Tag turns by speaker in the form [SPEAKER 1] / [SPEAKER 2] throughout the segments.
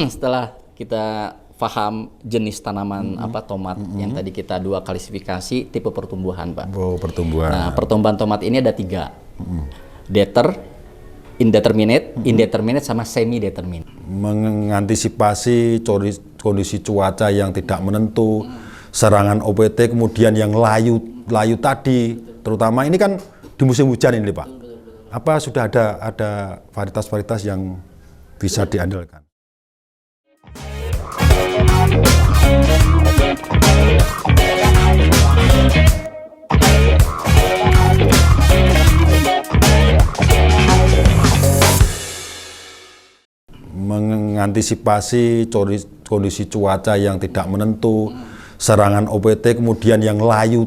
[SPEAKER 1] setelah kita paham jenis tanaman tomat yang tadi kita dua klasifikasi tipe pertumbuhan, Pak.
[SPEAKER 2] Oh, pertumbuhan.
[SPEAKER 1] Nah, pertumbuhan tomat ini ada 3. Deter, indeterminate, indeterminate sama semi determinate.
[SPEAKER 2] Mengantisipasi kondisi cuaca yang tidak menentu, serangan OPT, kemudian yang layu tadi, terutama ini kan di musim hujan ini, Pak. Apa sudah ada varietas-varietas yang bisa diandalkan? Mengantisipasi kondisi cuaca yang tidak menentu, serangan OPT, kemudian yang layu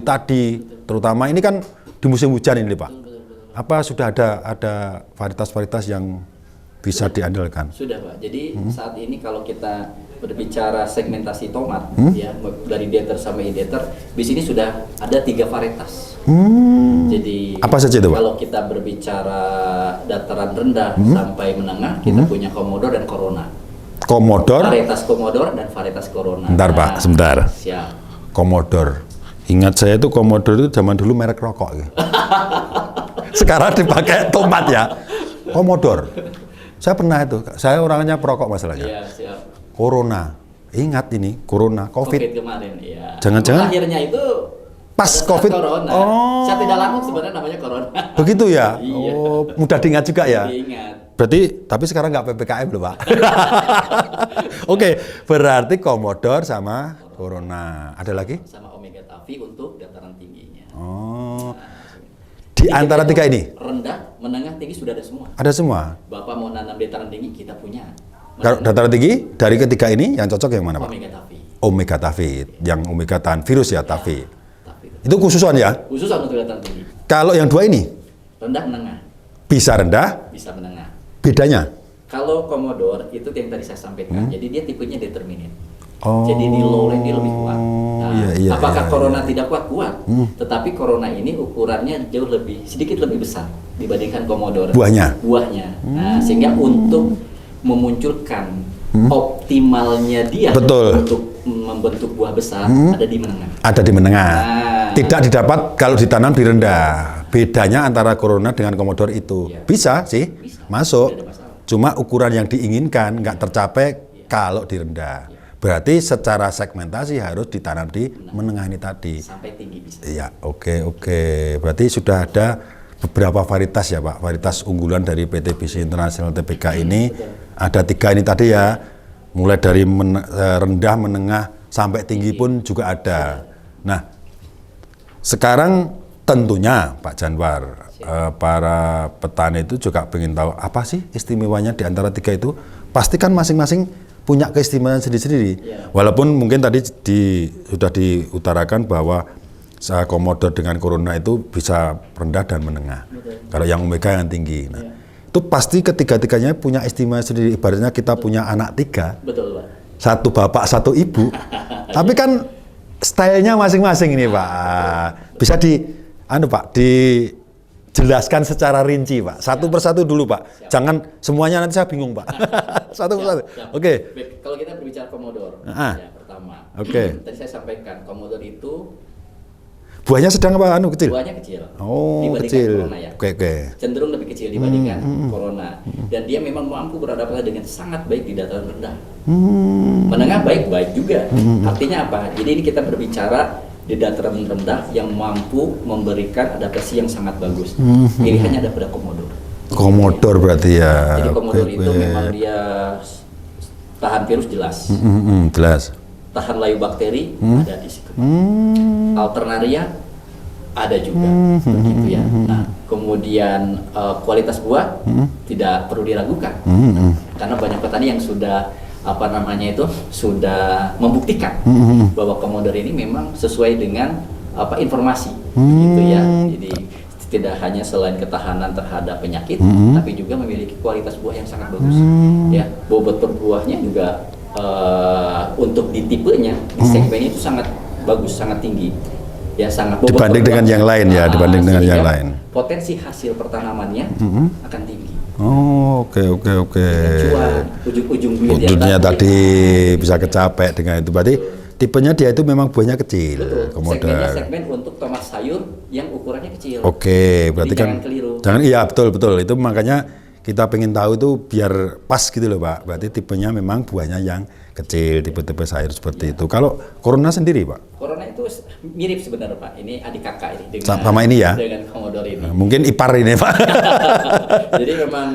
[SPEAKER 2] tadi, terutama ini kan di musim hujan ini, Pak. Apa sudah ada varietas-varietas yang bisa diandalkan?
[SPEAKER 1] Sudah, Pak. Jadi saat ini kalau kita berbicara segmentasi tomat, ya dari deter sama indeter, di sini sudah ada 3 varietas. Jadi
[SPEAKER 2] apa saja itu, Pak?
[SPEAKER 1] Kalau kita berbicara dataran rendah sampai menengah, kita punya Komodor dan Corona.
[SPEAKER 2] Komodor?
[SPEAKER 1] Varietas Komodor dan varietas Corona.
[SPEAKER 2] Bentar, Pak, sebentar.
[SPEAKER 1] Siap.
[SPEAKER 2] Komodor. Ingat saya itu Komodor itu zaman dulu merek rokok. Sekarang dipakai tomat ya. Komodor. Saya pernah itu. Saya orangnya perokok masalahnya.
[SPEAKER 1] Iya, siap.
[SPEAKER 2] Corona. Ingat ini, Corona, COVID
[SPEAKER 1] kemarin, iya.
[SPEAKER 2] Jangan-jangan
[SPEAKER 1] akhirnya itu
[SPEAKER 2] pas COVID.
[SPEAKER 1] Corona.
[SPEAKER 2] Oh.
[SPEAKER 1] Saya tidak lama sebenarnya namanya Corona.
[SPEAKER 2] Begitu ya?
[SPEAKER 1] Iya.
[SPEAKER 2] Oh, mudah diingat juga ya?
[SPEAKER 1] Diingat.
[SPEAKER 2] Berarti, tapi sekarang nggak PPKM loh, Pak. Oke, berarti Komodor sama Corona. Ada lagi?
[SPEAKER 1] Sama Omega Tavi untuk dataran tingginya.
[SPEAKER 2] Oh. Di antara 3 ini?
[SPEAKER 1] Rendah, menengah, tinggi sudah ada semua.
[SPEAKER 2] Ada semua?
[SPEAKER 1] Bapak mau nanam dataran tinggi, kita punya.
[SPEAKER 2] Kalau dataran tinggi, dari ketiga ini yang cocok yang mana, Pak?
[SPEAKER 1] Omega Tavi.
[SPEAKER 2] Omega Tavi, yang Omega tahan virus ya, Tavi.
[SPEAKER 1] Tavi.
[SPEAKER 2] Itu khususan ya?
[SPEAKER 1] Khususan untuk dataran tinggi.
[SPEAKER 2] Kalau yang 2 ini?
[SPEAKER 1] Rendah, menengah.
[SPEAKER 2] Bisa rendah,
[SPEAKER 1] Bisa menengah.
[SPEAKER 2] bedanya?
[SPEAKER 1] Kalau Komodor, itu yang tadi saya sampaikan. Jadi dia tipenya determinate.
[SPEAKER 2] Oh.
[SPEAKER 1] Jadi di low land dia lebih kuat. Nah,
[SPEAKER 2] Iya,
[SPEAKER 1] apakah
[SPEAKER 2] iya,
[SPEAKER 1] Corona tidak kuat? Tetapi Corona ini ukurannya jauh sedikit lebih besar dibandingkan Komodor.
[SPEAKER 2] Buahnya?
[SPEAKER 1] Buahnya. Nah, sehingga untuk memunculkan optimalnya dia
[SPEAKER 2] Betul.
[SPEAKER 1] untuk membentuk buah besar ada di menengah.
[SPEAKER 2] Ada di menengah.
[SPEAKER 1] Nah.
[SPEAKER 2] Tidak didapat kalau ditanam di rendah. Bedanya antara Corona dengan Komodor itu.
[SPEAKER 1] Iya.
[SPEAKER 2] Bisa sih,
[SPEAKER 1] Bisa.
[SPEAKER 2] masuk.
[SPEAKER 1] Tidak ada masalah.
[SPEAKER 2] Cuma ukuran yang diinginkan nggak tercapai kalau di rendah. Berarti secara segmentasi harus ditanam di menengah ini tadi.
[SPEAKER 1] Sampai tinggi bisa.
[SPEAKER 2] Iya, oke. Berarti sudah ada beberapa varietas ya, Pak. Varietas unggulan dari PT BC International TBK ini. Ada 3 ini tadi ya. Mulai dari rendah, menengah, sampai tinggi pun juga ada. Nah, sekarang tentunya Pak Janwar, para petani itu juga ingin tahu apa sih istimewanya di antara 3 itu. Pasti kan masing-masing punya keistimewaan sendiri-sendiri. Walaupun mungkin tadi sudah diutarakan bahwa Komodor dengan Corona itu bisa rendah dan menengah. Kalau yang Omega yang tinggi. Nah, itu pasti ketiga-tiganya punya istimewa sendiri. Ibaratnya kita punya anak 3.
[SPEAKER 1] Betul, Pak.
[SPEAKER 2] 1 bapak, 1 ibu. Tapi kan stylenya masing-masing ini, Pak. Bisa dijelaskan secara rinci, Pak. Satu persatu dulu, Pak. Jangan semuanya, nanti saya bingung, Pak. Satu persatu. Oke.
[SPEAKER 1] Kalau kita berbicara Komodor,
[SPEAKER 2] Ah.
[SPEAKER 1] ya, pertama.
[SPEAKER 2] Oke.
[SPEAKER 1] Tadi saya sampaikan Komodor itu
[SPEAKER 2] Buahnya sedang apa? Kecil?
[SPEAKER 1] buahnya kecil.
[SPEAKER 2] Oh,
[SPEAKER 1] dibandingkan
[SPEAKER 2] kecil.
[SPEAKER 1] Corona ya.
[SPEAKER 2] Oke.
[SPEAKER 1] Cenderung lebih kecil dibandingkan Corona. Dan dia memang mampu beradaptasi dengan sangat baik di dataran rendah. Menengah baik-baik juga. Artinya apa? Jadi ini kita berbicara di dataran rendah yang mampu memberikan adaptasi yang sangat bagus. Pilihannya ada pada Komodor.
[SPEAKER 2] Komodor berarti ya.
[SPEAKER 1] Jadi Komodor
[SPEAKER 2] Oke,
[SPEAKER 1] itu
[SPEAKER 2] oke.
[SPEAKER 1] memang dia tahan virus jelas.
[SPEAKER 2] Jelas.
[SPEAKER 1] Tahan layu bakteri ada di situ. Alternaria ada juga, begitu ya. Nah, kemudian kualitas buah tidak perlu diragukan, karena banyak petani yang sudah sudah membuktikan bahwa Komodor ini memang sesuai dengan informasi, begitu ya. Jadi tidak hanya selain ketahanan terhadap penyakit, tapi juga memiliki kualitas buah yang sangat bagus. Ya, bobot per buahnya juga untuk di tipenya, di segmennya itu sangat bagus, sangat tinggi. Ya, sangat
[SPEAKER 2] dibanding dengan yang lain ya, dibanding dengan yang lain.
[SPEAKER 1] Potensi hasil pertanamannya akan tinggi.
[SPEAKER 2] Oh, oke.
[SPEAKER 1] Cuan, ujung-ujung duit
[SPEAKER 2] Ujungnya
[SPEAKER 1] yang
[SPEAKER 2] tadi bisa kecapai dengan itu. Berarti tipenya dia itu memang buahnya kecil.
[SPEAKER 1] Betul.
[SPEAKER 2] Komodo.
[SPEAKER 1] Segmennya segmen untuk tomat sayur yang ukurannya kecil.
[SPEAKER 2] Oke, berarti
[SPEAKER 1] Jadi
[SPEAKER 2] kan
[SPEAKER 1] jangan keliru.
[SPEAKER 2] iya betul. Itu makanya kita pengen tahu itu biar pas gitu loh Pak. Berarti tipenya memang buahnya yang kecil, tipe-tipe sayur seperti itu. Kalau Corona sendiri Pak?
[SPEAKER 1] Corona itu mirip sebenarnya Pak. Ini adik kakak ini dengan
[SPEAKER 2] Sama ini ya?
[SPEAKER 1] Dengan Commodore ini.
[SPEAKER 2] Mungkin ipar ini Pak.
[SPEAKER 1] Jadi memang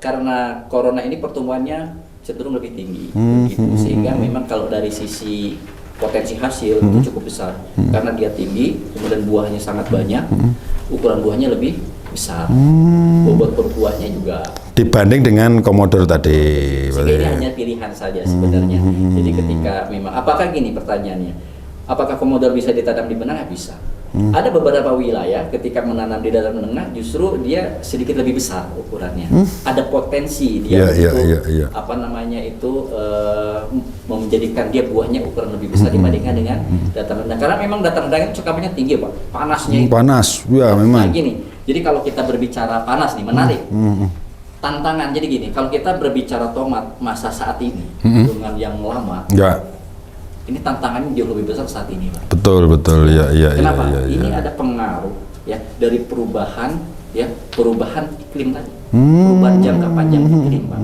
[SPEAKER 1] karena Corona ini pertumbuhannya cenderung lebih tinggi, gitu. Sehingga memang kalau dari sisi potensi hasil itu cukup besar karena dia tinggi, kemudian buahnya sangat banyak, ukuran buahnya lebih besar, bobot per buahnya juga.
[SPEAKER 2] Dibanding dengan Commodore tadi.
[SPEAKER 1] Sehingga ini hanya pilihan saja sebenarnya. Jadi ketika memang, apakah gini pertanyaannya, apakah Commodore bisa ditanam di menengah? Bisa. Ada beberapa wilayah ketika menanam di dalam menengah justru dia sedikit lebih besar ukurannya. Ada potensi dia untuk apa namanya itu menjadikan dia buahnya ukuran lebih besar dibandingkan dengan dataran rendah. Karena memang dataran rendah itu cukupannya tinggi Pak, panasnya itu.
[SPEAKER 2] Panas, ya memang.
[SPEAKER 1] Nah gini, jadi kalau kita berbicara panas nih menarik. Tantangan jadi gini, kalau kita berbicara tomat masa saat ini dengan yang lama.
[SPEAKER 2] Ya.
[SPEAKER 1] Ini tantangannya jauh lebih besar saat ini, Pak.
[SPEAKER 2] Betul, iya.
[SPEAKER 1] Kenapa?
[SPEAKER 2] Iya.
[SPEAKER 1] Ini ada pengaruh ya dari perubahan iklim tadi. Perubahan jangka panjang iklim, Pak.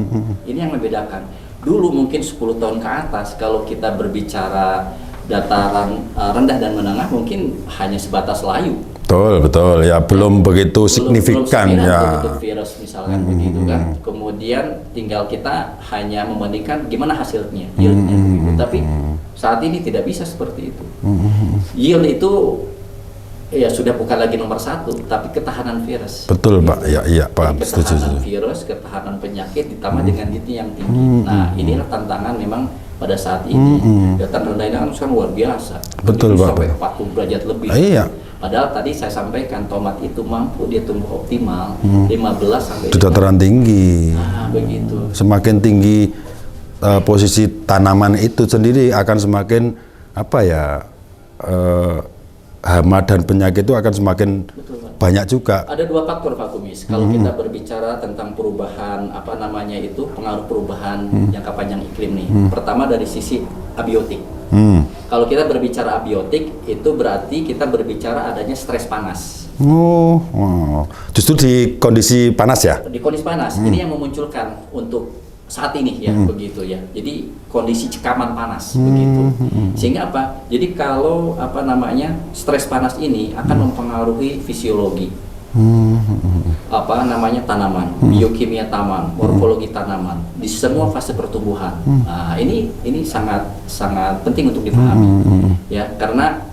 [SPEAKER 1] Ini yang membedakan. Dulu mungkin 10 tahun ke atas kalau kita berbicara dataran rendah dan menengah mungkin hanya sebatas layu.
[SPEAKER 2] Betul. Ya belum begitu signifikan ya.
[SPEAKER 1] Untuk virus misalkan begitu kan. Kemudian tinggal kita hanya membandingkan gimana hasilnya, yieldnya begitu. Tapi saat ini tidak bisa seperti itu. Yield itu ya sudah bukan lagi nomor satu, tapi ketahanan virus.
[SPEAKER 2] Betul Pak, iya Pak.
[SPEAKER 1] Ketahanan virus, ketahanan penyakit ditambah dengan yield yang tinggi. Nah inilah tantangan memang pada saat ini. Dataran rendah ini kan sekarang luar biasa.
[SPEAKER 2] Betul Pak.
[SPEAKER 1] Sampai 40 derajat lebih.
[SPEAKER 2] Iya.
[SPEAKER 1] Padahal tadi saya sampaikan tomat itu mampu dia tumbuh optimal 15 sampai
[SPEAKER 2] di dataran tinggi.
[SPEAKER 1] Nah, begitu.
[SPEAKER 2] Semakin tinggi posisi tanaman itu sendiri akan semakin hama dan penyakit itu akan semakin banyak juga.
[SPEAKER 1] Ada dua faktor Pak Kumis. Kalau kita berbicara tentang perubahan pengaruh perubahan jangka panjang iklim nih. Pertama dari sisi abiotik. Kalau kita berbicara abiotik itu berarti kita berbicara adanya stres panas.
[SPEAKER 2] Justru di kondisi panas ya?
[SPEAKER 1] Di kondisi panas ini yang memunculkan untuk saat ini ya begitu ya. Jadi kondisi cekaman panas begitu. Sehingga apa? Jadi kalau stres panas ini akan mempengaruhi fisiologi tanaman, biokimia tanaman, morfologi tanaman di semua fase pertumbuhan. Nah, ini sangat penting untuk dipahami. Ya, karena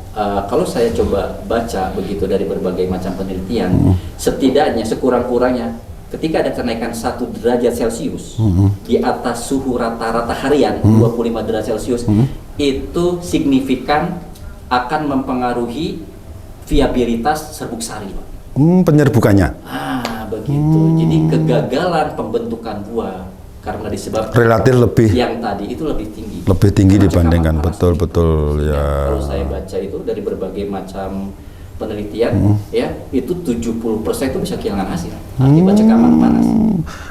[SPEAKER 1] kalau saya coba baca begitu dari berbagai macam penelitian, setidaknya sekurang-kurangnya ketika ada kenaikan 1 derajat Celcius di atas suhu rata-rata harian 25 derajat Celcius itu signifikan akan mempengaruhi viabilitas serbuk sari.
[SPEAKER 2] Penyerbukannya.
[SPEAKER 1] Begitu. Jadi kegagalan pembentukan buah karena disebabkan
[SPEAKER 2] relatif lebih
[SPEAKER 1] yang tadi itu lebih tinggi.
[SPEAKER 2] Lebih tinggi dibandingkan betul ya.
[SPEAKER 1] Kalau saya baca itu dari berbagai macam penelitian ya, itu 70% itu bisa kehilangan hasil akibat cekaman panas.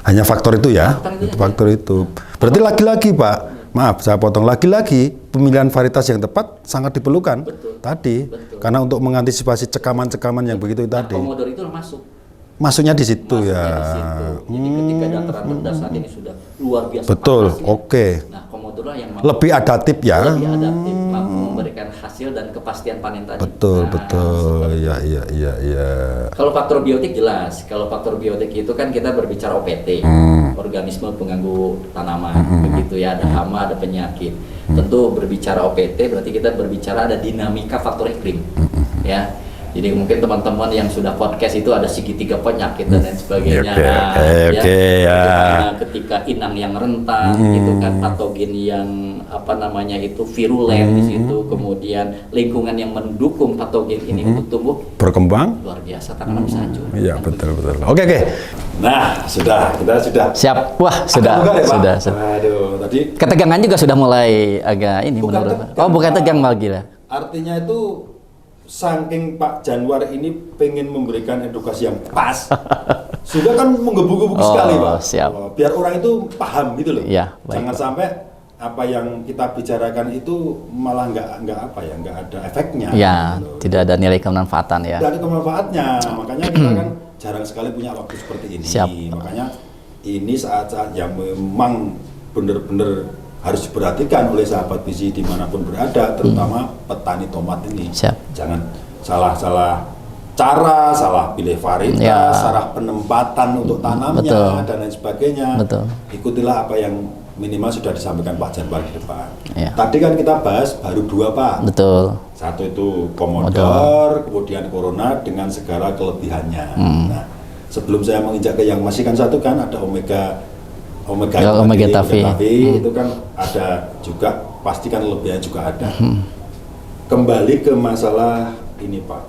[SPEAKER 2] Hanya faktor itu ya. Faktor itu. Berarti lagi-lagi Pak, maaf saya potong, lagi-lagi pemilihan varietas yang tepat sangat diperlukan.
[SPEAKER 1] Betul.
[SPEAKER 2] Karena untuk mengantisipasi cekaman-cekaman yang begitu tadi.
[SPEAKER 1] Commodore itu masuk.
[SPEAKER 2] Masuknya di situ ya.
[SPEAKER 1] Jadi ketika dataran rendah saat ini sudah luar biasa.
[SPEAKER 2] Betul,
[SPEAKER 1] panasnya.
[SPEAKER 2] oke.
[SPEAKER 1] Nah, Commodore yang
[SPEAKER 2] lebih adaptif ya.
[SPEAKER 1] Lebih adaptif, mampu memberikan hasil dan kepastian panen tadi.
[SPEAKER 2] Betul. Iya.
[SPEAKER 1] Kalau faktor biotik jelas. Kalau faktor biotik itu kan kita berbicara OPT, organisme pengganggu tanaman, begitu ya. Ada hama, ada penyakit. Tentu berbicara OPT berarti kita berbicara ada dinamika faktor iklim, ya. Jadi mungkin teman-teman yang sudah podcast itu ada segitiga penyakit dan lain sebagainya. Ketika inang yang rentan, itu kan patogen yang virulen di situ, kemudian lingkungan yang mendukung patogen ini untuk tumbuh
[SPEAKER 2] berkembang
[SPEAKER 1] luar biasa, tanaman bisa hancur.
[SPEAKER 2] Iya betul. Oke. Nah kita sudah
[SPEAKER 3] siap. Wah sudah.
[SPEAKER 2] Aduh tadi
[SPEAKER 3] ketegangan juga sudah mulai agak ini menurut. Bukan tegang malah gila.
[SPEAKER 2] Artinya itu saking Pak Janwar ini pengen memberikan edukasi yang pas Sudah kan menggebu-gebu sekali, Pak.
[SPEAKER 3] Siap.
[SPEAKER 2] Biar orang itu paham gitu loh.
[SPEAKER 3] Iya, baik,
[SPEAKER 2] Jangan
[SPEAKER 3] Pak.
[SPEAKER 2] sampai apa yang kita bicarakan itu malah nggak ada efeknya.
[SPEAKER 3] Ya,
[SPEAKER 2] gitu loh.
[SPEAKER 3] tidak ada nilai kemanfaatan ya.
[SPEAKER 2] Tidak ada kemanfaatnya. Makanya kita kan jarang sekali punya waktu seperti ini.
[SPEAKER 3] Siap.
[SPEAKER 2] Makanya ini saat-saat yang memang benar-benar harus diperhatikan oleh sahabat visi dimanapun berada, terutama petani tomat ini.
[SPEAKER 3] Siap.
[SPEAKER 2] Jangan salah cara, salah pilih varietas,
[SPEAKER 3] Ya.
[SPEAKER 2] salah penempatan untuk tanamnya,
[SPEAKER 3] Betul.
[SPEAKER 2] dan lain sebagainya.
[SPEAKER 3] Betul.
[SPEAKER 2] Ikutilah apa yang minimal sudah disampaikan Pak Janbar di depan.
[SPEAKER 3] Ya.
[SPEAKER 2] Tadi kan kita bahas baru 2, Pak.
[SPEAKER 3] Betul.
[SPEAKER 2] Satu itu Commodore, kemudian Corona dengan segala kelebihannya. Nah, sebelum saya menginjak ke yang masih kan satu kan ada Omega
[SPEAKER 3] Ya, Omega Tavi.
[SPEAKER 2] itu kan ada juga, pasti kan kelebihannya juga ada. Kembali ke masalah ini Pak,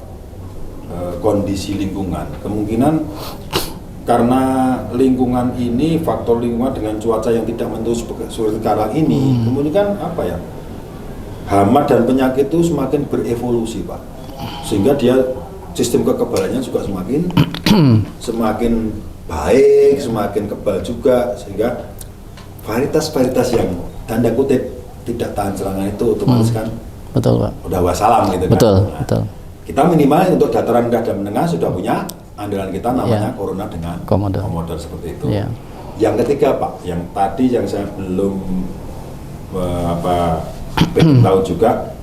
[SPEAKER 2] kondisi lingkungan. Kemungkinan karena lingkungan ini, faktor lingkungan dengan cuaca yang tidak menentu seperti sekarang ini, kemudian kan apa ya, hama dan penyakit itu semakin berevolusi Pak, sehingga dia sistem kekebalannya juga semakin baik, semakin kebal juga, sehingga varietas-varietas yang tanda kutip tidak tahan serangan itu otomatis kan
[SPEAKER 3] Betul, Pak.
[SPEAKER 2] udah wassalam gitu
[SPEAKER 3] Betul,
[SPEAKER 2] kan. Nah,
[SPEAKER 3] betul.
[SPEAKER 2] kita minimal untuk dataran rendah dan menengah sudah punya andalan kita namanya
[SPEAKER 3] Ya.
[SPEAKER 2] Corona dengan
[SPEAKER 3] Commodore.
[SPEAKER 2] seperti itu.
[SPEAKER 3] Ya.
[SPEAKER 2] Yang ketiga Pak, yang tadi yang saya belum pengen tahu juga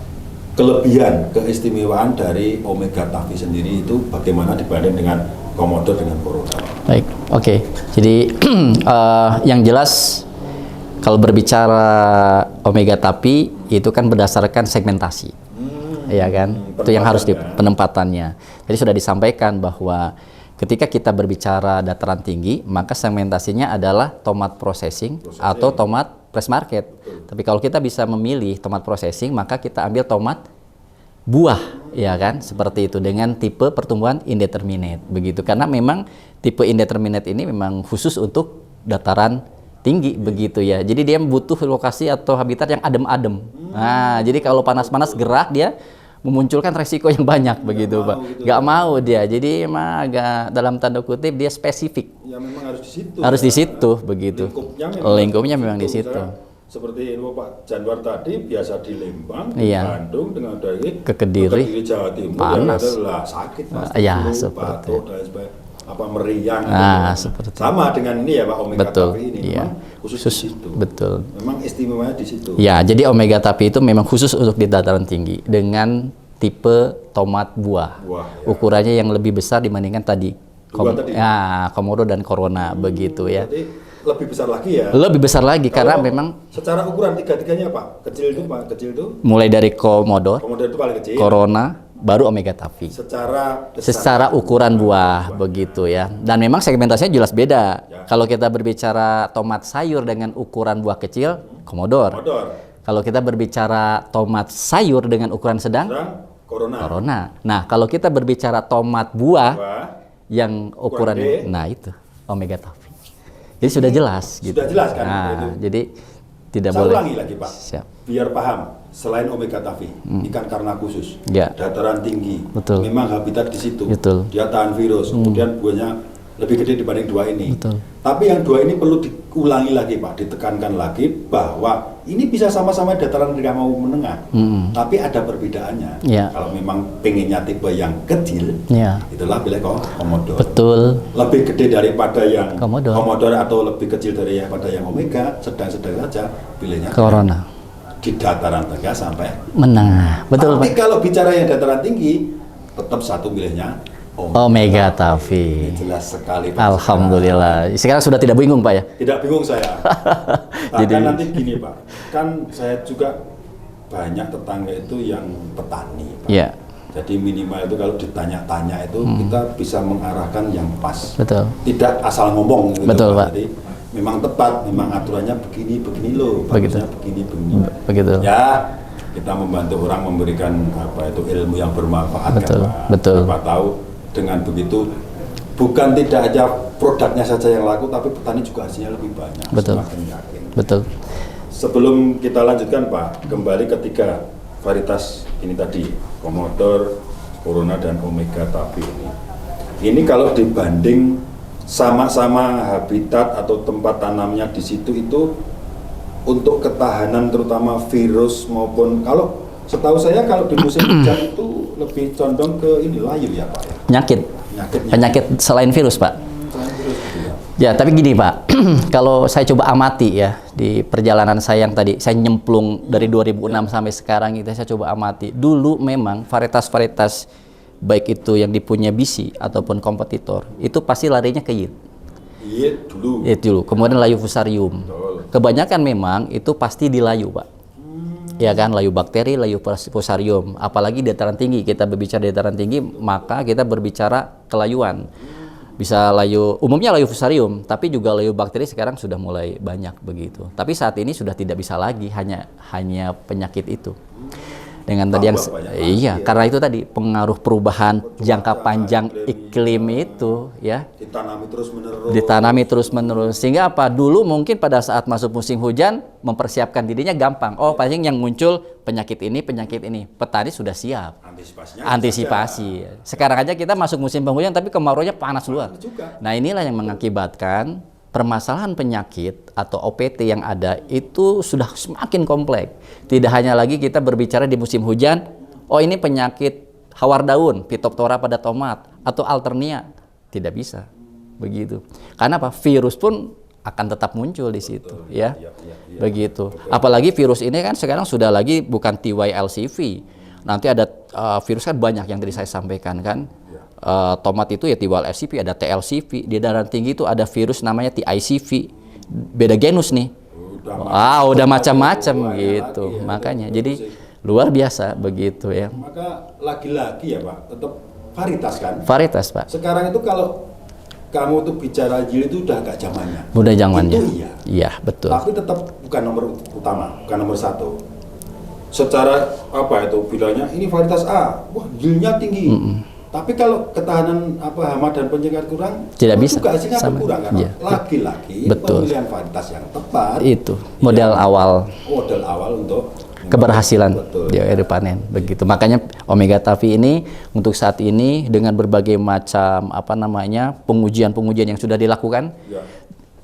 [SPEAKER 2] kelebihan keistimewaan dari Omega Tavi sendiri itu bagaimana dibanding dengan Commodore dengan Corona.
[SPEAKER 3] Baik, oke. Jadi yang jelas kalau berbicara Omega Tavi itu kan berdasarkan segmentasi, ya kan? Itu yang harus penempatannya. Jadi sudah disampaikan bahwa ketika kita berbicara dataran tinggi, maka segmentasinya adalah tomat processing atau tomat press market. Tapi kalau kita bisa memilih tomat processing, maka kita ambil tomat buah, ya kan, seperti itu dengan tipe pertumbuhan indeterminate begitu, karena memang tipe indeterminate ini memang khusus untuk dataran tinggi begitu ya, jadi dia butuh lokasi atau habitat yang adem-adem. Nah, jadi kalau panas-panas gerak dia memunculkan resiko yang banyak begitu Pak, nggak mau dia, jadi emang agak dalam tanda kutip dia spesifik,
[SPEAKER 2] Ya memang
[SPEAKER 3] harus di situ begitu, lingkupnya memang di situ.
[SPEAKER 2] Seperti Pak Janwar tadi biasa di Lembang,
[SPEAKER 3] Iya.
[SPEAKER 2] di Bandung dengan dari
[SPEAKER 3] Ke Kediri,
[SPEAKER 2] Jawa Timur,
[SPEAKER 3] panas.
[SPEAKER 2] ya adalah sakit pasti,
[SPEAKER 3] Ya,
[SPEAKER 2] flu,
[SPEAKER 3] seperti
[SPEAKER 2] batuk dan sebagainya, apa meriang.
[SPEAKER 3] Nah,
[SPEAKER 2] gitu.
[SPEAKER 3] seperti
[SPEAKER 2] Sama dengan ini ya Pak, Omega
[SPEAKER 3] Betul,
[SPEAKER 2] Tavi ini
[SPEAKER 3] iya.
[SPEAKER 2] memang khusus di situ.
[SPEAKER 3] Betul.
[SPEAKER 2] Memang istimewanya di situ.
[SPEAKER 3] Ya, jadi Omega Tavi itu memang khusus untuk di dataran tinggi dengan tipe tomat buah.
[SPEAKER 2] Buah, ya.
[SPEAKER 3] Ukurannya yang lebih besar dibandingkan tadi.
[SPEAKER 2] Dua tadi.
[SPEAKER 3] Ya, Commodore dan Corona begitu ya.
[SPEAKER 2] Jadi lebih besar lagi ya.
[SPEAKER 3] Lebih besar lagi karena
[SPEAKER 2] Kalau
[SPEAKER 3] memang
[SPEAKER 2] secara ukuran tiga-tiganya Pak, kecil itu Pak, kecil itu
[SPEAKER 3] mulai dari Commodore,
[SPEAKER 2] Commodore itu paling kecil.
[SPEAKER 3] Corona, baru Omega Tavi. Secara ukuran buah begitu ya. Dan memang segmentasinya jelas beda.
[SPEAKER 2] Ya.
[SPEAKER 3] Kalau kita berbicara tomat sayur dengan ukuran buah kecil, Commodore. Kalau kita berbicara tomat sayur dengan ukuran sedang, Corona. Nah, kalau kita berbicara tomat buah yang ukuran,
[SPEAKER 2] D.
[SPEAKER 3] nah itu Omega Tavi. Jadi sudah jelas gitu.
[SPEAKER 2] Sudah jelas kan
[SPEAKER 3] Nah,
[SPEAKER 2] itu.
[SPEAKER 3] jadi tidak
[SPEAKER 2] Saya
[SPEAKER 3] boleh.
[SPEAKER 2] ulangi lagi Pak,
[SPEAKER 3] Siap.
[SPEAKER 2] biar paham. Selain Omega Tavi, ikan karna khusus,
[SPEAKER 3] Ya.
[SPEAKER 2] dataran tinggi,
[SPEAKER 3] Betul.
[SPEAKER 2] memang habitat di situ,
[SPEAKER 3] Betul.
[SPEAKER 2] dia tahan virus, kemudian buahnya lebih gede dibanding dua ini.
[SPEAKER 3] Betul.
[SPEAKER 2] Tapi yang dua ini perlu diulangi lagi Pak, ditekankan lagi bahwa ini bisa sama-sama dataran rendah mau menengah, tapi ada perbedaannya.
[SPEAKER 3] Ya.
[SPEAKER 2] Kalau memang pengennya tipe yang kecil,
[SPEAKER 3] Ya.
[SPEAKER 2] itulah pilih Commodore.
[SPEAKER 3] Betul.
[SPEAKER 2] Lebih gede daripada yang
[SPEAKER 3] Commodore.
[SPEAKER 2] atau lebih kecil daripada yang Omega, sedang-sedang saja pilihnya
[SPEAKER 3] Corona.
[SPEAKER 2] di dataran tengah sampai
[SPEAKER 3] Menengah. Betul,
[SPEAKER 2] tapi
[SPEAKER 3] Pak.
[SPEAKER 2] kalau bicara yang dataran tinggi tetap satu pilihnya
[SPEAKER 3] Omega Tavi.
[SPEAKER 2] Ini jelas sekali Pak.
[SPEAKER 3] Alhamdulillah. Sekarang sudah tidak bingung Pak ya?
[SPEAKER 2] Tidak bingung saya.
[SPEAKER 3] Jadi-
[SPEAKER 2] Bahkan nanti gini Pak, kan saya juga banyak tetangga itu yang petani Pak.
[SPEAKER 3] Iya.
[SPEAKER 2] Jadi minimal itu kalau ditanya-tanya itu kita bisa mengarahkan yang pas.
[SPEAKER 3] Betul.
[SPEAKER 2] Tidak asal ngomong gitu,
[SPEAKER 3] Betul, Pak.
[SPEAKER 2] Jadi memang tepat, memang aturannya begini loh,
[SPEAKER 3] Begitu.
[SPEAKER 2] bagusnya begini.
[SPEAKER 3] Begitu.
[SPEAKER 2] Ya, kita membantu orang memberikan apa itu ilmu yang bermanfaat
[SPEAKER 3] Betul,
[SPEAKER 2] kan, Pak.
[SPEAKER 3] betul.
[SPEAKER 2] Siapa tahu dengan begitu bukan tidak aja produknya saja yang laku, tapi petani juga hasilnya lebih banyak.
[SPEAKER 3] Betul.
[SPEAKER 2] Semakin yakin.
[SPEAKER 3] Betul.
[SPEAKER 2] Sebelum kita lanjutkan Pak, kembali ketiga varietas ini tadi, Commodore, Corona dan Omega Tavi ini. Ini kalau dibanding sama-sama habitat atau tempat tanamnya di situ itu untuk ketahanan terutama virus maupun kalau setahu saya kalau di musim hujan itu lebih condong ke ini layu ya Pak ya?
[SPEAKER 3] Penyakit selain virus Pak.
[SPEAKER 2] Selain virus gitu ya.
[SPEAKER 3] Ya, tapi gini Pak, kalau saya coba amati ya di perjalanan saya yang tadi saya nyemplung dari 2006 sampai sekarang itu saya coba amati. Dulu memang varietas-varietas baik itu yang dipunya BC ataupun kompetitor itu pasti larinya ke yield.
[SPEAKER 2] Yield dulu.
[SPEAKER 3] Yield dulu. Kemudian layu fusarium. Kebanyakan memang itu pasti di layu Pak. Ya kan, layu bakteri, layu fusarium. Apalagi dataran tinggi, kita berbicara dataran tinggi maka kita berbicara kelayuan. Bisa layu, umumnya layu fusarium, tapi juga layu bakteri sekarang sudah mulai banyak begitu. Tapi saat ini sudah tidak bisa lagi hanya penyakit itu. Dengan tadi yang iya, karena itu tadi pengaruh perubahan jangka panjang iklim itu ya. Ditanami terus menerus. Sehingga apa? Dulu mungkin pada saat masuk musim hujan mempersiapkan dirinya gampang. Oh, paling yang muncul penyakit ini. Petani sudah siap. Antisipasi. Sekarang aja kita masuk musim penghujan tapi kemaraunya panas luar. Nah, inilah yang mengakibatkan permasalahan penyakit atau OPT yang ada itu sudah semakin kompleks. Tidak hanya lagi kita berbicara di musim hujan, oh ini penyakit hawar daun, Phytophthora pada tomat, atau Alternia. Tidak bisa begitu. Karena apa? Virus pun akan tetap muncul di situ. Ya. Begitu. Apalagi virus ini kan sekarang sudah lagi bukan TYLCV. Nanti ada virus kan banyak yang tadi saya sampaikan kan. Tomat itu ya TYLCV, ada TLCV, di dataran tinggi itu ada virus namanya TICV, beda genus nih. Udah macam-macam gitu. Makanya jadi luar biasa begitu ya.
[SPEAKER 2] Maka lagi-lagi ya Pak, tetap varietas kan?
[SPEAKER 3] Varietas Pak.
[SPEAKER 2] Sekarang itu kalau kamu tuh bicara yield itu udah agak zamannya.
[SPEAKER 3] Udah zamannya.
[SPEAKER 2] Itu iya.
[SPEAKER 3] Iya betul.
[SPEAKER 2] Tapi tetap bukan nomor utama, bukan nomor satu. Secara apa itu bilangnya ini varietas A, wah yieldnya tinggi. Tapi kalau ketahanan hama dan penyakit kurang,
[SPEAKER 3] tidak bisa
[SPEAKER 2] juga hasilnya berkurang kan?
[SPEAKER 3] Ya.
[SPEAKER 2] Lagi-lagi pemilihan varietas yang tepat
[SPEAKER 3] itu modal awal
[SPEAKER 2] untuk
[SPEAKER 3] keberhasilan di akhir panen begitu. Makanya Omega Tavi ini untuk saat ini dengan berbagai macam pengujian yang sudah dilakukan.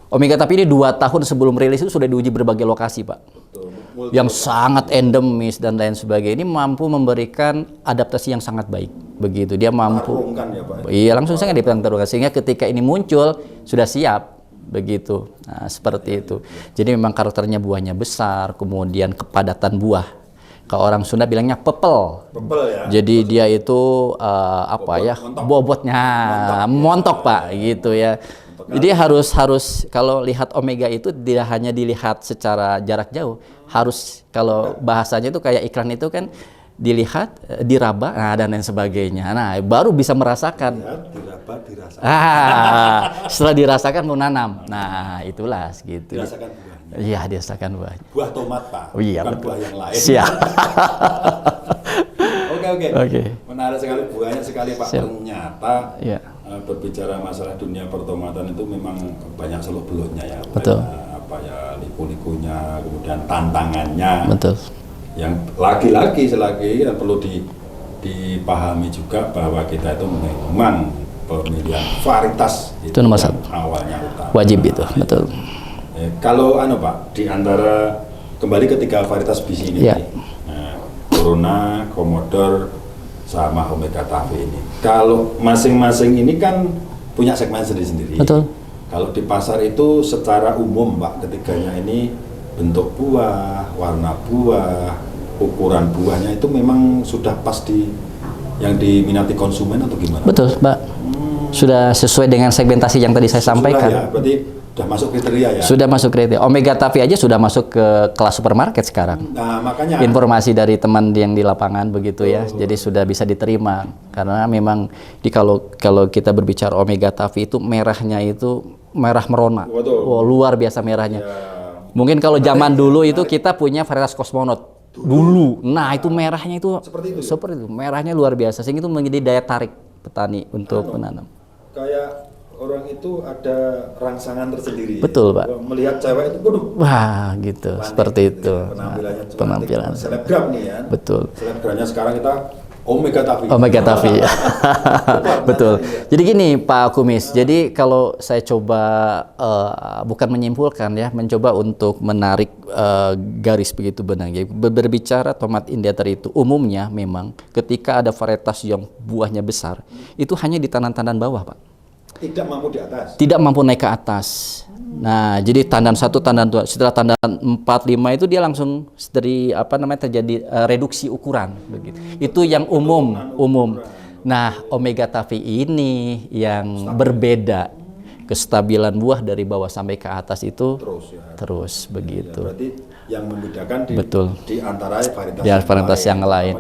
[SPEAKER 3] Omega Tavi ini 2 tahun sebelum rilis itu sudah diuji berbagai lokasi Pak. Yang sangat endemis dan lain sebagainya, ini mampu memberikan adaptasi yang sangat baik begitu. Dia mampu iya langsung sangat dipertarungkan sehingga ketika ini muncul sudah siap begitu. Nah, seperti itu. Jadi memang karakternya buahnya besar, kemudian kepadatan buah. Kalau orang Sunda bilangnya pepel ya. Jadi dia itu bobotnya montok Pak gitu ya. Jadi harus kalau lihat omega itu tidak hanya dilihat secara jarak jauh, harus kalau bahasanya itu kayak iklan itu kan dilihat, diraba, dan lain sebagainya. Nah, baru bisa merasakan.
[SPEAKER 2] Diraba, dirasakan.
[SPEAKER 3] Setelah dirasakan mau nanam. Nah, itulah gitu.
[SPEAKER 2] Dirasakan buahnya.
[SPEAKER 3] Iya, dirasakan buahnya.
[SPEAKER 2] Buah tomat Pak.
[SPEAKER 3] Oh, iya,
[SPEAKER 2] bukan
[SPEAKER 3] betul.
[SPEAKER 2] buah yang lain.
[SPEAKER 3] Siap.
[SPEAKER 2] Oke. Menarik sekali buahnya sekali Pak.
[SPEAKER 3] Siap.
[SPEAKER 2] Ternyata berbicara masalah dunia pertomatan itu memang banyak seluk beluknya ya.
[SPEAKER 3] Betul.
[SPEAKER 2] Liku-likunya, kemudian tantangannya.
[SPEAKER 3] Betul.
[SPEAKER 2] Yang lagi-lagi selagi yang perlu dipahami juga bahwa kita itu memang pemilihan varietas
[SPEAKER 3] itu nomor satu.
[SPEAKER 2] Awalnya utama.
[SPEAKER 3] Wajib itu, betul.
[SPEAKER 2] Kalau Pak, di antara kembali ketiga varietas BC ini, Corona, Commodore, sama Omega Tavi ini. Kalau masing-masing ini kan punya segmen sendiri-sendiri.
[SPEAKER 3] Betul.
[SPEAKER 2] Kalau di pasar itu secara umum Pak, ketiganya ini bentuk buah, warna buah, ukuran buahnya itu memang sudah pasti yang diminati konsumen atau gimana?
[SPEAKER 3] Betul, Pak. Sudah sesuai dengan segmentasi yang tadi saya sampaikan.
[SPEAKER 2] Sudah ya, berarti sudah masuk kriteria ya? Sudah
[SPEAKER 3] masuk kriteria. Omega Tavi aja sudah masuk ke kelas supermarket sekarang.
[SPEAKER 2] Nah, makanya
[SPEAKER 3] informasi dari teman yang di lapangan begitu ya. Jadi sudah bisa diterima. Karena memang kalau kita berbicara Omega Tavi itu merahnya itu merah merona. Oh, luar biasa merahnya. Ya. Mungkin kalau zaman dulu itu kita punya varietas kosmonot dulu. Nah, itu merahnya itu seperti itu. Merahnya luar biasa sehingga itu menjadi daya tarik petani untuk menanam.
[SPEAKER 2] Kayak orang itu ada rangsangan tersendiri.
[SPEAKER 3] Betul, Pak.
[SPEAKER 2] Melihat cewek itu,
[SPEAKER 3] wah, gitu. Seperti itu.
[SPEAKER 2] Penampilan selebgram nih ya.
[SPEAKER 3] Betul.
[SPEAKER 2] Selebgramnya sekarang kita Omega Tavi.
[SPEAKER 3] Omega Tavi. Betul. Jadi gini Pak Kumis, jadi kalau saya coba bukan menyimpulkan ya, mencoba untuk menarik garis begitu benang. Ya. Berbicara tomat Indiatar itu umumnya memang ketika ada varietas yang buahnya besar, itu hanya di tandan-tandan bawah, Pak.
[SPEAKER 2] Tidak mampu di atas.
[SPEAKER 3] Tidak mampu naik ke atas. Nah, jadi tandan 1, tandan 2, setelah tandan 4, 5 itu dia langsung dari terjadi reduksi ukuran begitu. Itu yang umum. Nah, Omega Tavi ini yang berbeda. Kestabilan buah dari bawah sampai ke atas itu terus begitu.
[SPEAKER 2] Ya, berarti yang membedakan di antara
[SPEAKER 3] varietas yang lain.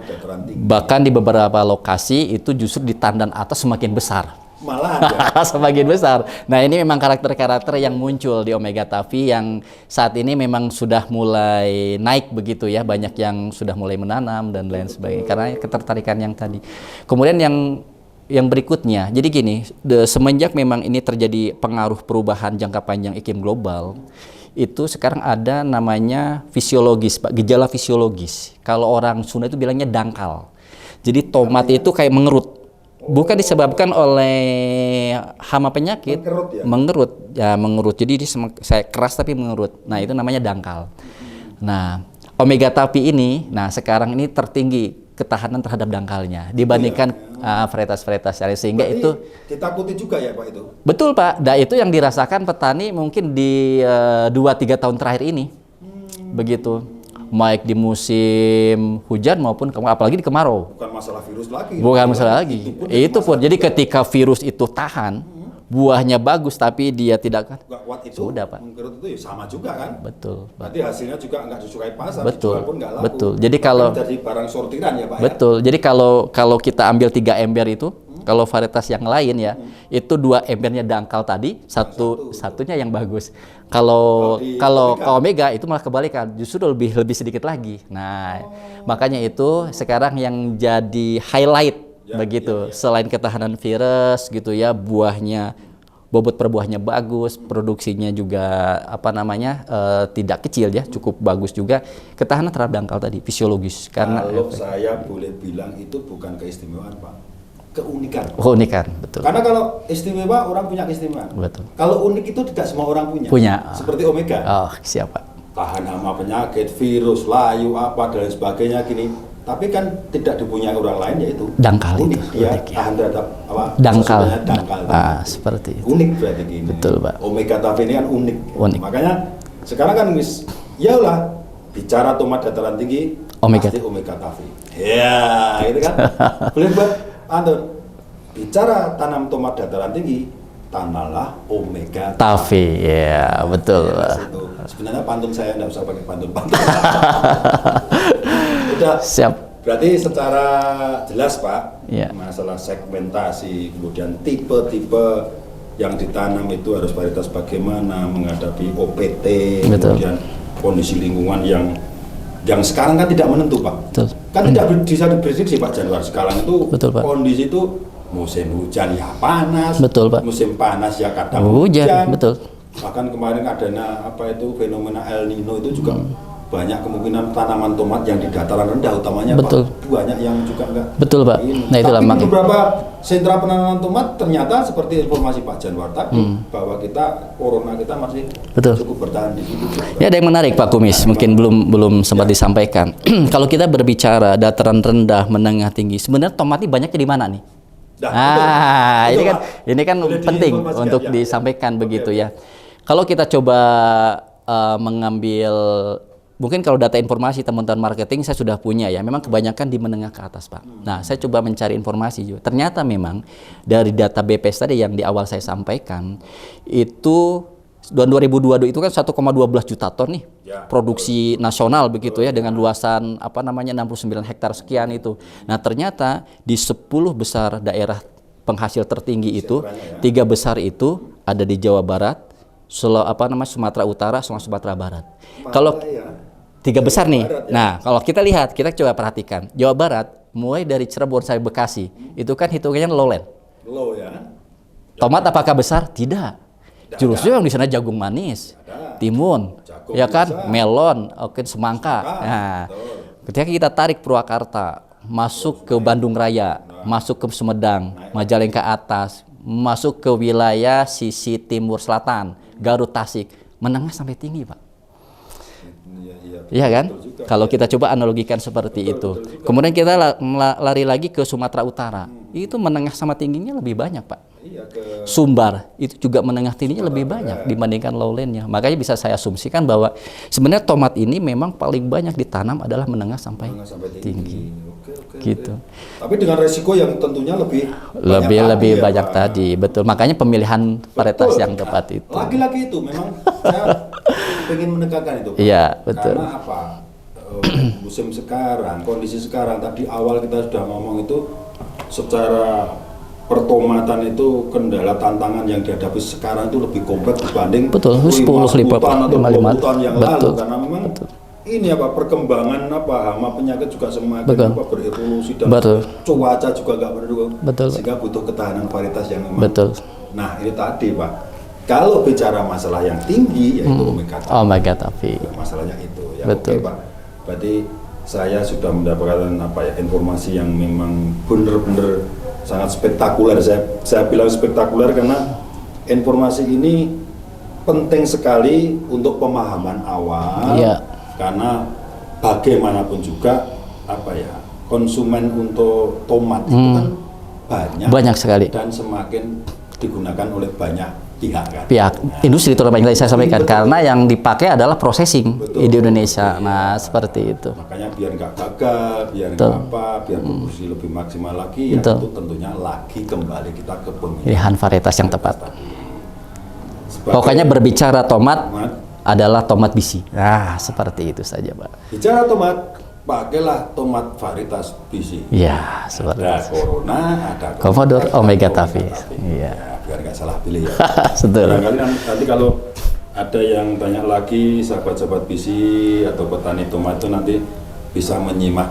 [SPEAKER 3] Bahkan di beberapa lokasi itu justru di tandan atas semakin besar.
[SPEAKER 2] Malah
[SPEAKER 3] semakin besar. Nah, ini memang karakter-karakter yang muncul di Omega Tavi yang saat ini memang sudah mulai naik begitu ya. Banyak yang sudah mulai menanam dan lain sebagainya karena ketertarikan yang tadi. Kemudian yang berikutnya, jadi gini, semenjak memang ini terjadi pengaruh perubahan jangka panjang iklim global, itu sekarang ada namanya fisiologis, Pak, gejala fisiologis. Kalau orang Sunda itu bilangnya dangkal. Jadi tomat itu kayak mengerut. Bukan disebabkan oleh hama penyakit, mengerut. Jadi saya keras tapi mengerut. Nah, itu namanya dangkal. Nah, Omega Tavi ini, sekarang ini tertinggi ketahanan terhadap dangkalnya dibandingkan varietas-varietas lain, sehingga
[SPEAKER 2] berarti
[SPEAKER 3] itu
[SPEAKER 2] ditakuti juga ya Pak itu.
[SPEAKER 3] Betul Pak. Nah, itu yang dirasakan petani mungkin di 2-3 tahun terakhir ini, begitu. Baik di musim hujan maupun apalagi di kemarau.
[SPEAKER 2] Bukan masalah virus lagi.
[SPEAKER 3] Bukan masalah lagi. Itu pun. Jadi ketika virus itu tahan, buahnya bagus tapi dia tidak
[SPEAKER 2] kuat itu.
[SPEAKER 3] Sudah Pak.
[SPEAKER 2] Mengkerut itu ya sama juga kan.
[SPEAKER 3] Betul.
[SPEAKER 2] Berarti hasilnya juga nggak disukai pasar.
[SPEAKER 3] Betul.
[SPEAKER 2] Pun nggak laku.
[SPEAKER 3] Betul. Jadi kalau
[SPEAKER 2] jadi barang sortiran ya Pak.
[SPEAKER 3] Betul. Ya? Jadi kalau kita ambil 3 ember itu, kalau varietas yang lain ya, itu 2 embernya dangkal tadi, satunya yang bagus. Kalau Omega itu malah kebalikan, justru lebih sedikit lagi. Nah, makanya itu sekarang yang jadi highlight begitu. Selain ketahanan virus gitu ya, buahnya bobot per buahnya bagus, produksinya juga tidak kecil ya, cukup bagus juga. Ketahanan terhadap dangkal tadi fisiologis karena
[SPEAKER 2] kalau saya boleh bilang itu bukan keistimewaan Pak. Keunikan.
[SPEAKER 3] Keunikan, betul.
[SPEAKER 2] Karena kalau istimewa orang punya keistimewaan.
[SPEAKER 3] Betul.
[SPEAKER 2] Kalau unik itu tidak semua orang punya. Seperti Omega.
[SPEAKER 3] Oh, siapa?
[SPEAKER 2] Tahan hama penyakit, virus, layu, apa dan sebagainya gini. Tapi kan tidak dipunyai orang lain yaitu
[SPEAKER 3] dangkal
[SPEAKER 2] unik.
[SPEAKER 3] Itu.
[SPEAKER 2] Dia
[SPEAKER 3] unik, ya.
[SPEAKER 2] tahan terhadap
[SPEAKER 3] dangkal.
[SPEAKER 2] Seperti itu.
[SPEAKER 3] Betul.
[SPEAKER 2] Unik berarti gini.
[SPEAKER 3] Betul, Pak.
[SPEAKER 2] Omega Tavi ini kan unik.
[SPEAKER 3] Makanya
[SPEAKER 2] sekarang kan yalah bicara tomat dataran tinggi pasti Omega Tavi. Ya, gitu kan. Boleh buat Anton, bicara tanam tomat dataran tinggi, tanamlah Omega
[SPEAKER 3] Tavi. Ya, betul.
[SPEAKER 2] Ya, sebenarnya pantun saya nggak usah pakai pantun. Udah.
[SPEAKER 3] Siap.
[SPEAKER 2] Berarti secara jelas Pak,
[SPEAKER 3] ya.
[SPEAKER 2] Masalah segmentasi, kemudian tipe-tipe yang ditanam itu harus varietas bagaimana menghadapi OPT,
[SPEAKER 3] betul.
[SPEAKER 2] Kemudian kondisi lingkungan yang sekarang kan tidak menentu Pak.
[SPEAKER 3] Betul.
[SPEAKER 2] Kan tidak bisa diprediksi Pak Januar. Sekarang itu
[SPEAKER 3] betul, Pak.
[SPEAKER 2] Kondisi itu musim hujan ya panas,
[SPEAKER 3] betul, Pak.
[SPEAKER 2] Musim panas ya kadang
[SPEAKER 3] hujan. Betul.
[SPEAKER 2] Bahkan kemarin adanya fenomena El Nino itu juga banyak kemungkinan tanaman tomat yang di dataran rendah utamanya
[SPEAKER 3] betul.
[SPEAKER 2] Pak, banyak yang juga enggak.
[SPEAKER 3] Betul Pak. Nah, itulah
[SPEAKER 2] tapi beberapa sentra penanaman tomat ternyata seperti informasi Pak Januar tadi bahwa corona kita masih cukup bertahan di situ.
[SPEAKER 3] Ya, ada yang menarik Pak Kumis, mungkin belum sempat disampaikan. Kalau kita berbicara dataran rendah, menengah, tinggi, sebenarnya tomat ini banyaknya di mana nih? Ini kan penting untuk disampaikan begitu ya. Kalau kita coba mengambil, mungkin kalau data informasi teman-teman marketing saya sudah punya ya, memang kebanyakan di menengah ke atas Pak. Nah, saya coba mencari informasi juga. Ternyata memang dari data BPS tadi yang di awal saya sampaikan, itu tahun 2022 itu kan 1,12 juta ton nih produksi nasional begitu ya, dengan luasan 69 hektar sekian itu. Nah, ternyata di 10 besar daerah penghasil tertinggi itu, 3 besar itu ada di Jawa Barat, Sumatera Utara, sama Sumatera Barat. Kalau 3 besar nih. Nah, kalau kita lihat, kita coba perhatikan. Jawa Barat mulai dari Cirebon sampai Bekasi, itu kan hitungannya lowland.
[SPEAKER 2] Low ya.
[SPEAKER 3] Tomat apakah besar? Tidak. Justru yang di sana jagung manis, timun, ya kan, melon, semangka. Nah, ketika kita tarik Purwakarta, masuk ke Bandung Raya, masuk ke Sumedang, Majalengka atas, masuk ke wilayah sisi timur selatan, Garut, Tasik, menengah sampai tinggi, Pak. Iya kan? Kalau kita coba analogikan seperti itu. Kemudian kita lari lagi ke Sumatera Utara. Itu menengah sama tingginya lebih banyak, Pak. Sumbar itu juga menengah tingginya lebih banyak dibandingkan lowland-nya. Makanya bisa saya asumsikan bahwa sebenarnya tomat ini memang paling banyak ditanam adalah menengah sampai tinggi. Gitu.
[SPEAKER 2] Tapi dengan resiko yang tentunya lebih
[SPEAKER 3] banyak tadi, betul. Makanya pemilihan varietas yang tepat itu.
[SPEAKER 2] Lagi-lagi itu memang saya ingin menekankan itu, Pak.
[SPEAKER 3] Iya, betul.
[SPEAKER 2] Karena apa? Musim sekarang, kondisi sekarang tadi awal kita sudah ngomong itu secara pertomatan itu kendala tantangan yang dihadapi sekarang itu lebih kompleks dibanding
[SPEAKER 3] 10 lipat
[SPEAKER 2] atau 20 tahun yang lalu,
[SPEAKER 3] betul.
[SPEAKER 2] karena memang ini apa perkembangan hama penyakit juga semakin berevolusi dan cuaca juga nggak mendukung, sehingga butuh ketahanan varietas yang memang. Nah ini tadi Pak, kalau bicara masalah yang tinggi yaitu omega three. Masalahnya itu ya. Oke Pak, berarti saya sudah mendapatkan informasi yang memang benar-benar sangat spektakuler. Saya bilang spektakuler karena informasi ini penting sekali untuk pemahaman awal. Karena bagaimanapun juga konsumen untuk tomat itu kan banyak sekali dan semakin digunakan oleh banyak pihak.
[SPEAKER 3] Industri terutama yang tadi saya sampaikan, karena yang dipakai adalah processing di Indonesia. Nah, seperti itu.
[SPEAKER 2] Makanya biar nggak gagal, biar produksi lebih maksimal lagi, itu tentunya lagi kembali kita ke
[SPEAKER 3] pemilihan varietas yang tepat. Pokoknya berbicara tomat adalah tomat bisi. Nah, seperti itu saja, Pak.
[SPEAKER 2] Bicara tomat, pakailah tomat varietas bisi.
[SPEAKER 3] Iya, seperti
[SPEAKER 2] ada Corona, ada
[SPEAKER 3] Commodore, Omega Three. Iya.
[SPEAKER 2] Biar nggak salah pilih ya.
[SPEAKER 3] Barangkali
[SPEAKER 2] nanti kalau ada yang tanya lagi, sahabat-sahabat bisi atau petani tomat itu nanti bisa menyimak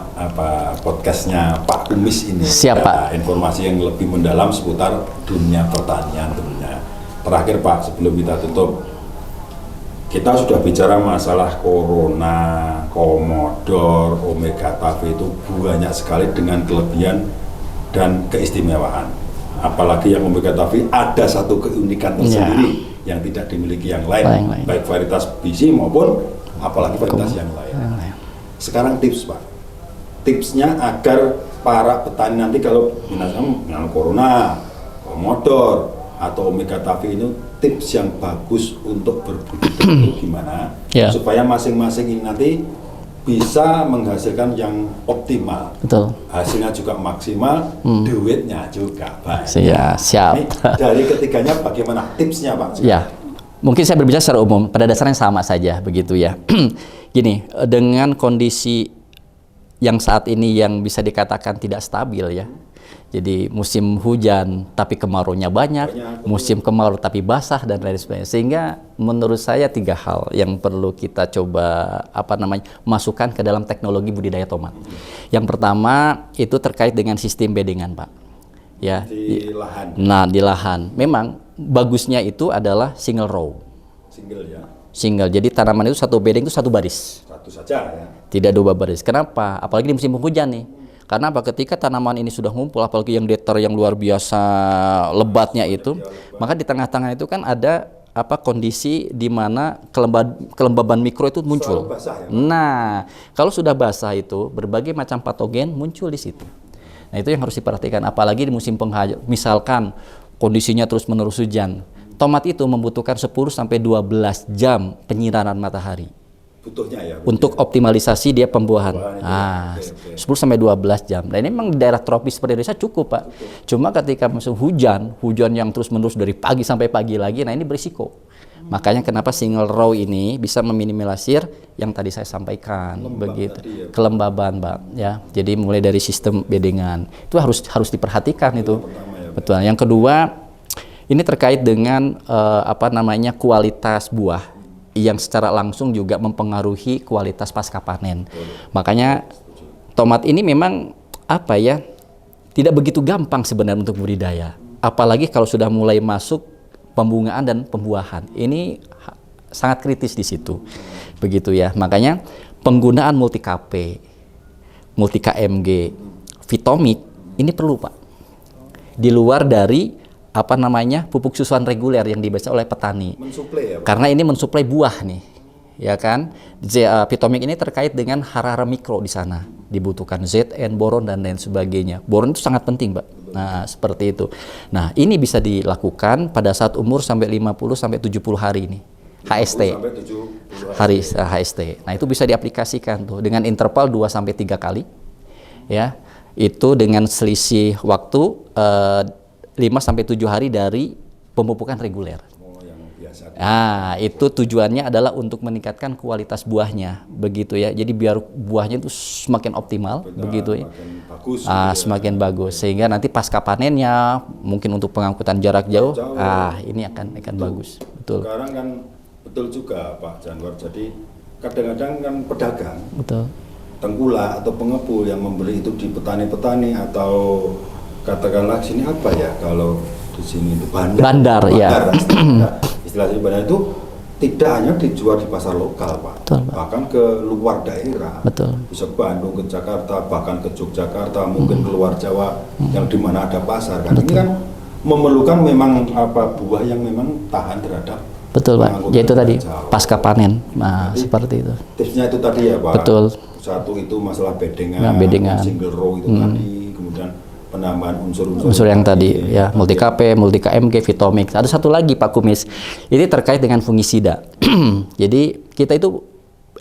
[SPEAKER 2] podcastnya Pak Kumis ini.
[SPEAKER 3] Siapa?
[SPEAKER 2] Informasi yang lebih mendalam seputar dunia pertanian tentunya. Terakhir Pak, sebelum kita tutup, kita sudah bicara masalah Corona, Commodore, Omega Three itu banyak sekali dengan kelebihan dan keistimewaan. Apalagi yang Omega Three ada satu keunikan tersendiri yang tidak dimiliki yang lain, baik varietas bisi maupun apalagi varietas yang lain. Sekarang tips Pak, tipsnya agar para petani nanti kalau dengan Corona, Commodore atau Omega Three itu tips yang bagus untuk berbudidaya itu gimana supaya masing-masing ini nanti bisa menghasilkan yang optimal, hasilnya juga maksimal, duitnya juga banyak.
[SPEAKER 3] Siap.
[SPEAKER 2] Ini dari ketiganya bagaimana tipsnya Pak?
[SPEAKER 3] Mungkin saya berbicara secara umum, pada dasarnya sama saja begitu ya. Gini, dengan kondisi yang saat ini yang bisa dikatakan tidak stabil ya. Jadi musim hujan tapi kemaraunya banyak, musim kemarau tapi basah dan lain sebagainya. Sehingga menurut saya 3 hal yang perlu kita coba masukkan ke dalam teknologi budidaya tomat. Yang pertama itu terkait dengan sistem bedengan, Pak. Ya.
[SPEAKER 2] Di lahan.
[SPEAKER 3] Nah, di lahan. Memang bagusnya itu adalah single row. Single. Jadi tanaman itu satu bedeng itu satu baris.
[SPEAKER 2] Satu saja ya.
[SPEAKER 3] Tidak 2 baris. Kenapa? Apalagi di musim hujan nih. Karena ketika tanaman ini sudah ngumpul, apalagi yang datar yang luar biasa lebatnya itu, maka di tengah-tengah itu kan ada kondisi di mana kelembaban mikro itu muncul. Nah, kalau sudah basah itu berbagai macam patogen muncul di situ. Nah, itu yang harus diperhatikan, apalagi di musim penghasil. Misalkan kondisinya terus-menerus hujan, tomat itu membutuhkan 10 sampai 12 jam penyinaran matahari. Untuk optimalisasi dia pembuahan. 10 sampai 12 jam. Nah, ini memang di daerah tropis seperti Indonesia cukup, Pak. Cuma ketika musim hujan yang terus-menerus dari pagi sampai pagi lagi, nah ini berisiko. Makanya kenapa single row ini bisa meminimalisir yang tadi saya sampaikan, begitu. Kelembaban, Pak, ya. Jadi mulai dari sistem bedengan. Itu harus diperhatikan itu. Betul. Yang kedua, ini terkait dengan kualitas buah yang secara langsung juga mempengaruhi kualitas pasca panen. Makanya tomat ini memang tidak begitu gampang sebenarnya untuk budidaya. Apalagi kalau sudah mulai masuk pembungaan dan pembuahan. Ini sangat kritis di situ. Begitu ya. Makanya penggunaan multi KP, multi KMG Fitomik ini perlu Pak. Di luar dari pupuk susuan reguler yang dibaca oleh petani.
[SPEAKER 2] Mensuplai ya, Pak?
[SPEAKER 3] Karena ini mensuplai buah nih, ya kan? Fitomik ini terkait dengan hara-hara mikro di sana, dibutuhkan Zn, boron dan lain sebagainya. Boron itu sangat penting, Pak. Nah, seperti itu. Nah, ini bisa dilakukan pada saat umur sampai 50 sampai 70 hari ini. HST.
[SPEAKER 2] Sampai 70
[SPEAKER 3] Hari HST. Nah, itu bisa diaplikasikan tuh dengan interval 2 sampai 3 kali. Ya. Itu dengan selisih waktu 5 sampai 7 hari dari pemupukan reguler.
[SPEAKER 2] Oh, yang biasa.
[SPEAKER 3] Nah, itu tujuannya adalah untuk meningkatkan kualitas buahnya, begitu ya. Jadi biar buahnya itu semakin optimal, begitu ya.
[SPEAKER 2] Bagus,
[SPEAKER 3] Semakin bagus, sehingga nanti pasca panennya mungkin untuk pengangkutan jarak jauh, ini akan bagus, betul.
[SPEAKER 2] Sekarang kan betul juga Pak Janwar. Jadi kadang-kadang kan pedagang,
[SPEAKER 3] Betul.
[SPEAKER 2] tengkulak atau pengepul yang membeli itu di petani-petani atau katakanlah sini apa ya kalau di sini itu
[SPEAKER 3] Bandar, ya.
[SPEAKER 2] Istilah bandar itu tidak hanya dijual di pasar lokal Pak,
[SPEAKER 3] Betul, Pak.
[SPEAKER 2] bahkan ke luar daerah,
[SPEAKER 3] Betul.
[SPEAKER 2] bisa Bandung, ke Jakarta, bahkan ke Yogyakarta, mungkin keluar Jawa yang dimana ada pasar kan. Ini kan memerlukan memang buah yang memang tahan terhadap
[SPEAKER 3] Betul, Pak.
[SPEAKER 2] pengangkutan
[SPEAKER 3] Yaitu tadi
[SPEAKER 2] jauh.
[SPEAKER 3] pasca panen. Nah,
[SPEAKER 2] Jadi,
[SPEAKER 3] seperti itu.
[SPEAKER 2] Tipsnya itu tadi ya Pak.
[SPEAKER 3] Betul.
[SPEAKER 2] Satu itu masalah bedengan,
[SPEAKER 3] Nah, bedengan.
[SPEAKER 2] single row itu tadi, kemudian penambahan unsur-unsur
[SPEAKER 3] Unsur yang tadi ya, multi KP, multi KMG, Fitomix. Ada satu lagi Pak Kumis. Ini terkait dengan fungisida. Jadi kita itu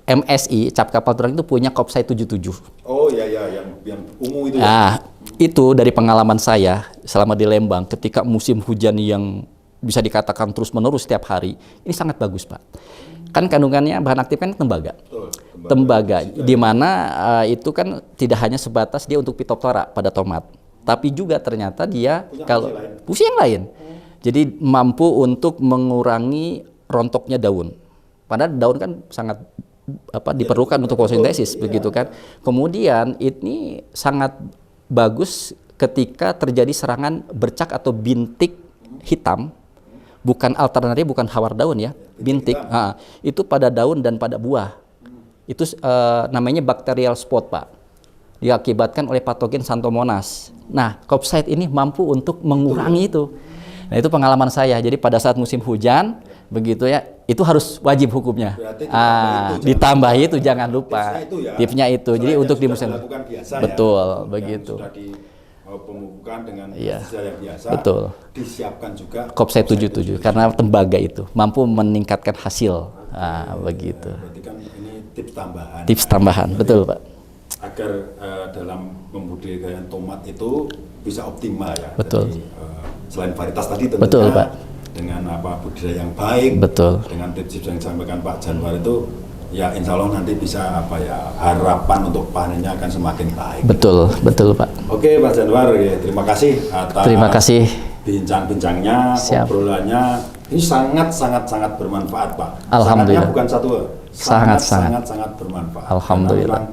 [SPEAKER 3] MSI Cap Kapal Tulang itu punya Kopsai 77.
[SPEAKER 2] Oh ya yang ungu itu ya.
[SPEAKER 3] Nah, itu dari pengalaman saya selama di Lembang ketika musim hujan yang bisa dikatakan terus-menerus setiap hari, ini sangat bagus, Pak. Kan kandungannya bahan aktif kan tembaga.
[SPEAKER 2] Betul,
[SPEAKER 3] Tembaga di mana itu kan tidak hanya sebatas dia untuk Phytophthora pada tomat, tapi juga ternyata dia fungsi yang lain. Jadi mampu untuk mengurangi rontoknya daun. Padahal daun kan sangat diperlukan untuk fotosintesis, begitu kan. Kemudian ini sangat bagus ketika terjadi serangan bercak atau bintik hitam, bukan alternatif, bukan hawar daun ya, bintik. Itu pada daun dan pada buah. Itu namanya bacterial spot, Pak. Diakibatkan oleh patogen Xanthomonas. Nah, Kopsai ini mampu untuk mengurangi itu. Nah, itu pengalaman saya. Jadi pada saat musim hujan, begitu ya, itu harus wajib hukumnya. Ditambah itu jangan lupa. Tipsnya itu. Jadi untuk di musim betul, begitu.
[SPEAKER 2] Pemupukan dengan
[SPEAKER 3] yang
[SPEAKER 2] biasa.
[SPEAKER 3] Betul.
[SPEAKER 2] Disiapkan juga
[SPEAKER 3] Kopsai 77 karena tembaga itu mampu meningkatkan hasil. Begitu.
[SPEAKER 2] Berarti kan ini tips tambahan.
[SPEAKER 3] Tips tambahan, betul, Pak.
[SPEAKER 2] Agar dalam pembudidayaan tomat itu bisa optimal ya.
[SPEAKER 3] Betul.
[SPEAKER 2] Jadi, selain varietas tadi tentunya
[SPEAKER 3] Betul, Pak.
[SPEAKER 2] Dengan budidaya yang baik,
[SPEAKER 3] Betul.
[SPEAKER 2] dengan tips yang disampaikan Pak Janwar itu, ya insya Allah nanti bisa harapan untuk panennya akan semakin baik.
[SPEAKER 3] Betul, betul, Pak.
[SPEAKER 2] Oke Pak Janwar, ya, terima kasih atas bincang-bincangnya, obrolannya. Ini sangat bermanfaat Pak.
[SPEAKER 3] Alhamdulillah.
[SPEAKER 2] Sangatnya bukan satu, sangat bermanfaat.
[SPEAKER 3] Alhamdulillah.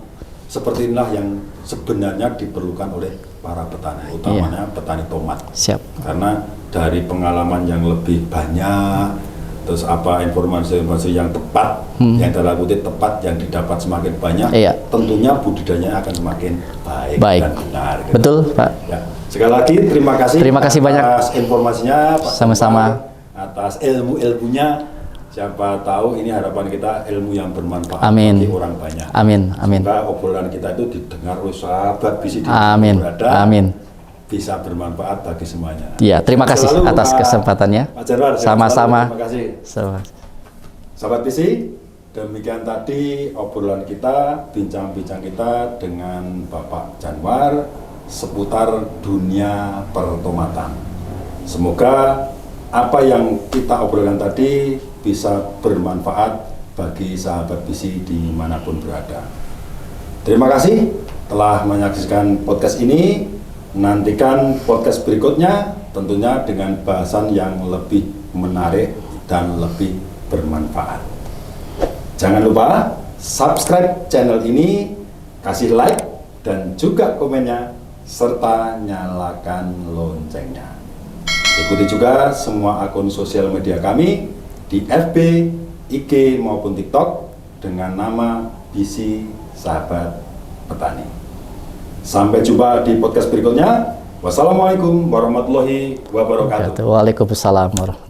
[SPEAKER 2] Seperti inilah yang sebenarnya diperlukan oleh para petani, utamanya petani tomat.
[SPEAKER 3] Siap.
[SPEAKER 2] Karena dari pengalaman yang lebih banyak, terus informasi yang tepat, yang dalam kutip tepat, yang didapat semakin banyak, tentunya budidayanya akan semakin baik. Dan benar. Gitu.
[SPEAKER 3] Betul, Pak.
[SPEAKER 2] Ya. Sekali lagi terima kasih
[SPEAKER 3] banyak
[SPEAKER 2] atas informasinya, Pak.
[SPEAKER 3] Sama-sama.
[SPEAKER 2] Atas ilmunya. Siapa tahu ini harapan kita ilmu yang bermanfaat
[SPEAKER 3] bagi
[SPEAKER 2] orang banyak.
[SPEAKER 3] Amin.
[SPEAKER 2] Semoga obrolan kita itu didengar oleh sahabat visi di
[SPEAKER 3] berada. Amin.
[SPEAKER 2] Bisa bermanfaat bagi semuanya.
[SPEAKER 3] Iya, terima kasih atas kesempatannya.
[SPEAKER 2] Pak Janwar,
[SPEAKER 3] sama-sama.
[SPEAKER 2] Terima kasih. Sahabat visi, demikian tadi obrolan kita, bincang-bincang kita dengan Bapak Janwar seputar dunia pertomatan. Semoga apa yang kita obrolkan tadi bisa bermanfaat bagi sahabat visi dimanapun berada. Terima kasih telah menyaksikan podcast ini. Nantikan podcast berikutnya tentunya dengan bahasan yang lebih menarik dan lebih bermanfaat. Jangan lupa subscribe channel ini, kasih like dan juga komennya, serta nyalakan loncengnya. Ikuti juga semua akun sosial media kami di FB, IG maupun TikTok dengan nama Visi Sahabat Petani. Sampai jumpa di podcast berikutnya. Wassalamualaikum warahmatullahi wabarakatuh.
[SPEAKER 3] Waalaikumsalam warahmatullahi wabarakatuh.